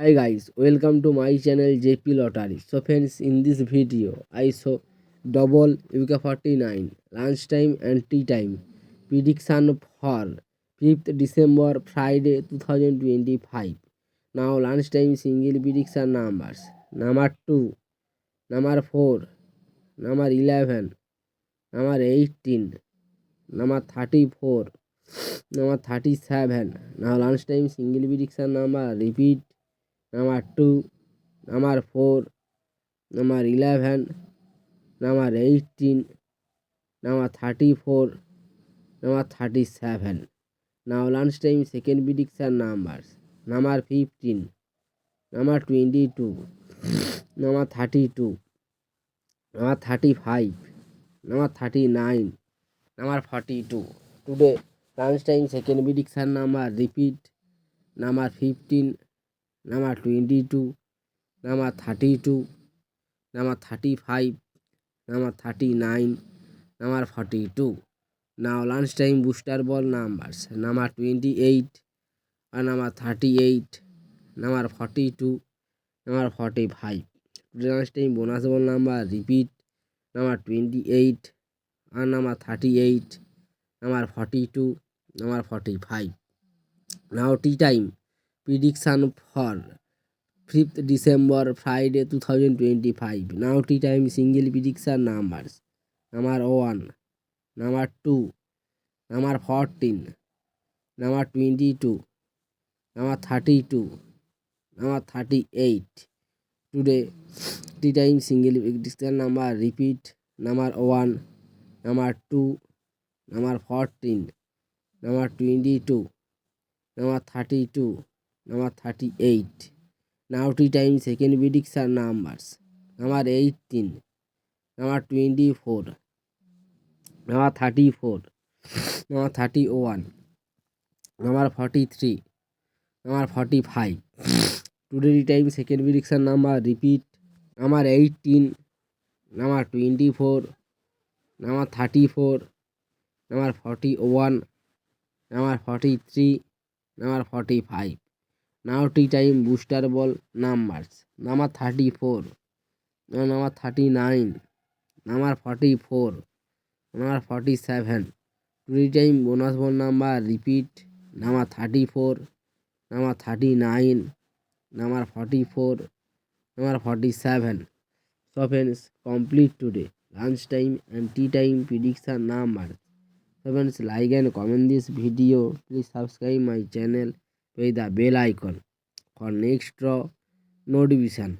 Hi guys, welcome to my channel JP Lottery. So friends, in this video, I show double UK 49 lunchtime and tea time prediction for 5th December Friday 2025. Now lunchtime single prediction numbers: number 2, number 4, number 11, number 18, number 34, number 37. Now lunchtime single prediction number repeat: number 2, number 4, number 11, number 18, number 34, number 37. Now lunchtime second prediction numbers: number 15, number 22, number 32, number 35, number 39, number 42. Today lunchtime second prediction number repeat: number 15, number 22, number 32, number 35, number 39, number 42. Now lunchtime booster ball numbers: number 28, and number 38, number 42, number 45. Today lunchtime bonus ball number repeat: number 28, and number 38, number 42, number 45. Now tea time prediction for 5th December Friday 2025. Now tea time single prediction numbers: number 1, number 2, number 14, number 22, number 32, number 38. Today tea time single prediction number repeat: number 1, number 2, number 14, number 22, number 32, number 38. Now tea time second prediction numbers: number 18, number 24, number 34, number 31, number 43, number 45. Today time second prediction number repeat: number 18, number 24, number 34, number 41, number 43, number 45. Now tea time booster ball numbers: number 34, number 39, number 44, number 47. Today time bonus ball number repeat: number 34, number 39, number 44, number 47. So friends, complete today lunchtime and tea time prediction numbers. So friends, like and comment this video. Please subscribe my channel with the bell icon for next draw notification.